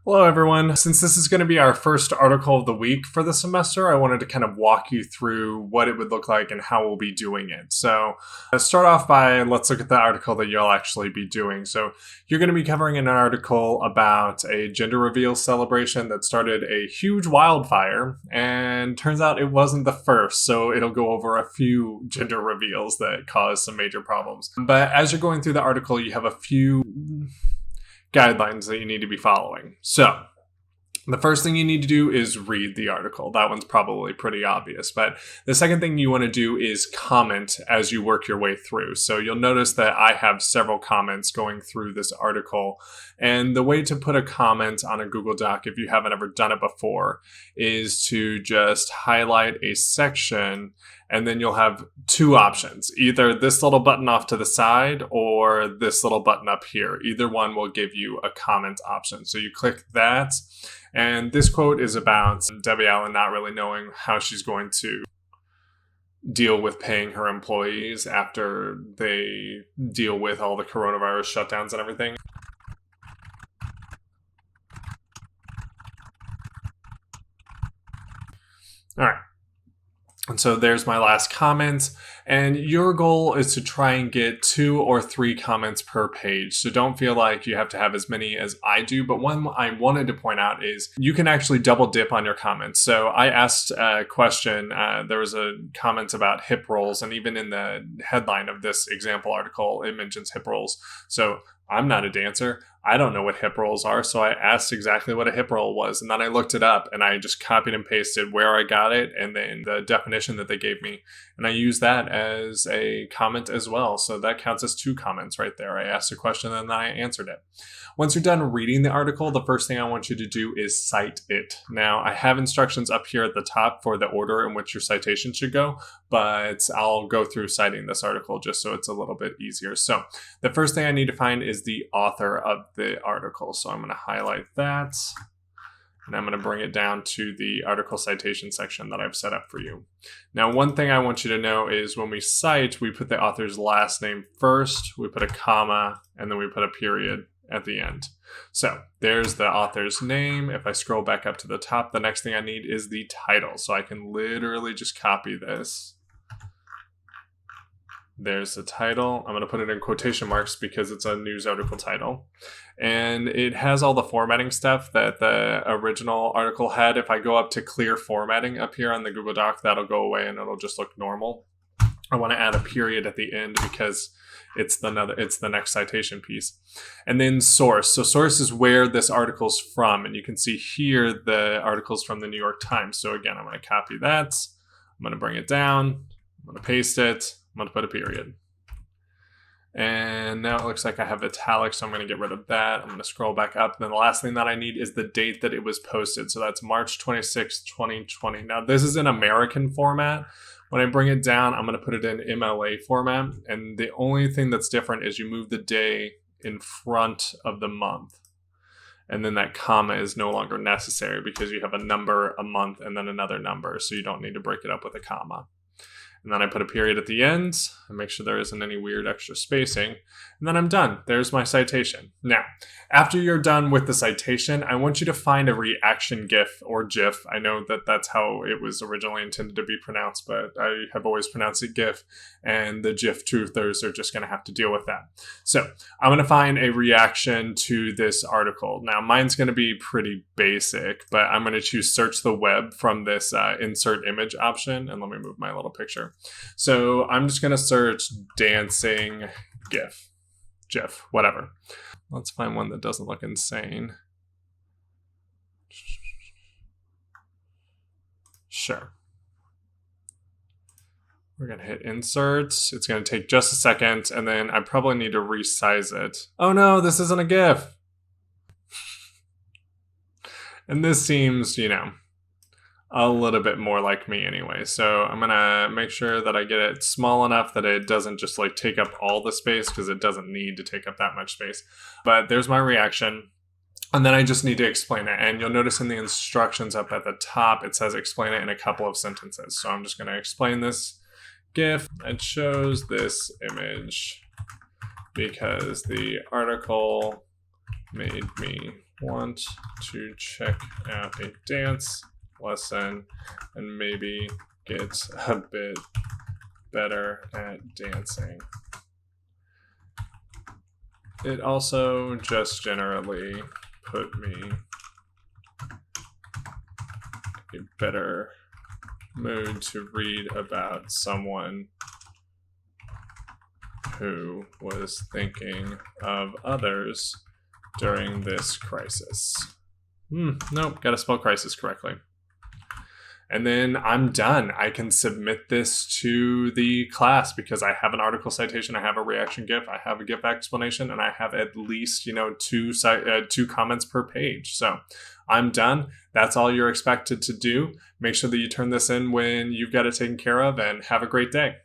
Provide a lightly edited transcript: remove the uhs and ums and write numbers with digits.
Hello everyone. Since this is going to be our first article of the week for the semester, I wanted to kind of walk you through what it would look like and how we'll be doing it. So let's start off by, let's look at the article that you'll actually be doing. So you're going to be covering an article about a gender reveal celebration that started a huge wildfire, and turns out it wasn't the first. So it'll go over a few gender reveals that caused some major problems. But as you're going through the article, you have a few guidelines that you need to be following. So the first thing you need to do is read the article. That one's probably pretty obvious. But the second thing you want to do is comment as you work your way through. So you'll notice that I have several comments going through this article. And the way to put a comment on a Google Doc, if you haven't ever done it before, is to just highlight a section, and then you'll have two options, either this little button off to the side or this little button up here. Either one will give you a comment option. So you click that. And this quote is about Debbie Allen not really knowing how she's going to deal with paying her employees after they deal with all the coronavirus shutdowns and everything. All right. And so there's my last comment, and your goal is to try and get 2 or 3 comments per page. So don't feel like you have to have as many as I do, but one I wanted to point out is you can actually double dip on your comments. So I asked a question, there was a comment about hip rolls, and even in the headline of this example article, it mentions hip rolls. So I'm not a dancer. I don't know what hip rolls are, so I asked exactly what a hip roll was, and then I looked it up, and I just copied and pasted where I got it, and then the definition that they gave me, and I used that as a comment as well, so that counts as 2 comments right there. I asked a question, and then I answered it. Once you're done reading the article, the first thing I want you to do is cite it. Now, I have instructions up here at the top for the order in which your citation should go, but I'll go through citing this article just so it's a little bit easier. So the first thing I need to find is the author of the article. So I'm going to highlight that, and I'm going to bring it down to the article citation section that I've set up for you. Now, one thing I want you to know is when we cite, we put the author's last name first, we put a comma, and then we put a period at the end. So there's the author's name. If I scroll back up to the top, the next thing I need is the title. So I can literally just copy this. There's the title. I'm going to put it in quotation marks because it's a news article title. And it has all the formatting stuff that the original article had. If I go up to clear formatting up here on the Google Doc, that'll go away and it'll just look normal. I want to add a period at the end because it's the next citation piece. And then source. So source is where this article's from. And you can see here the article's from the New York Times. So again, I'm going to copy that. I'm going to bring it down. I'm going to paste it. I'm going to put a period. And now it looks like I have italics, so I'm going to get rid of that. I'm going to scroll back up. And then the last thing that I need is the date that it was posted. So that's March 26, 2020. Now this is in American format. When I bring it down, I'm going to put it in MLA format. And the only thing that's different is you move the day in front of the month. And then that comma is no longer necessary because you have a number, a month, and then another number. So you don't need to break it up with a comma. And then I put a period at the end and make sure there isn't any weird extra spacing. And then I'm done. There's my citation. Now, after you're done with the citation, I want you to find a reaction GIF or GIF. I know that that's how it was originally intended to be pronounced, but I have always pronounced it GIF, and the GIF truthers are just going to have to deal with that. So I'm going to find a reaction to this article. Now, mine's going to be pretty basic, but I'm going to choose search the web from this insert image option. And let me move my little picture. So I'm just going to search dancing GIF, whatever. Let's find one that doesn't look insane. Sure. We're going to hit insert. It's going to take just a second, and then I probably need to resize it. Oh no, this isn't a GIF. And this seems, a little bit more like me anyway. So I'm going to make sure that I get it small enough that it doesn't just take up all the space, because it doesn't need to take up that much space. But there's my reaction. And then I just need to explain it. And you'll notice in the instructions up at the top, it says explain it in a couple of sentences. So I'm just going to explain this GIF. It shows this image because the article made me want to check out a dance lesson and maybe get a bit better at dancing. It also just generally put me in a better mood to read about someone who was thinking of others during this crisis. Nope, gotta spell crisis correctly. And then I'm done. I can submit this to the class because I have an article citation, I have a reaction GIF, I have a GIF explanation, and I have at least, two comments per page. So I'm done. That's all you're expected to do. Make sure that you turn this in when you've got it taken care of, and have a great day.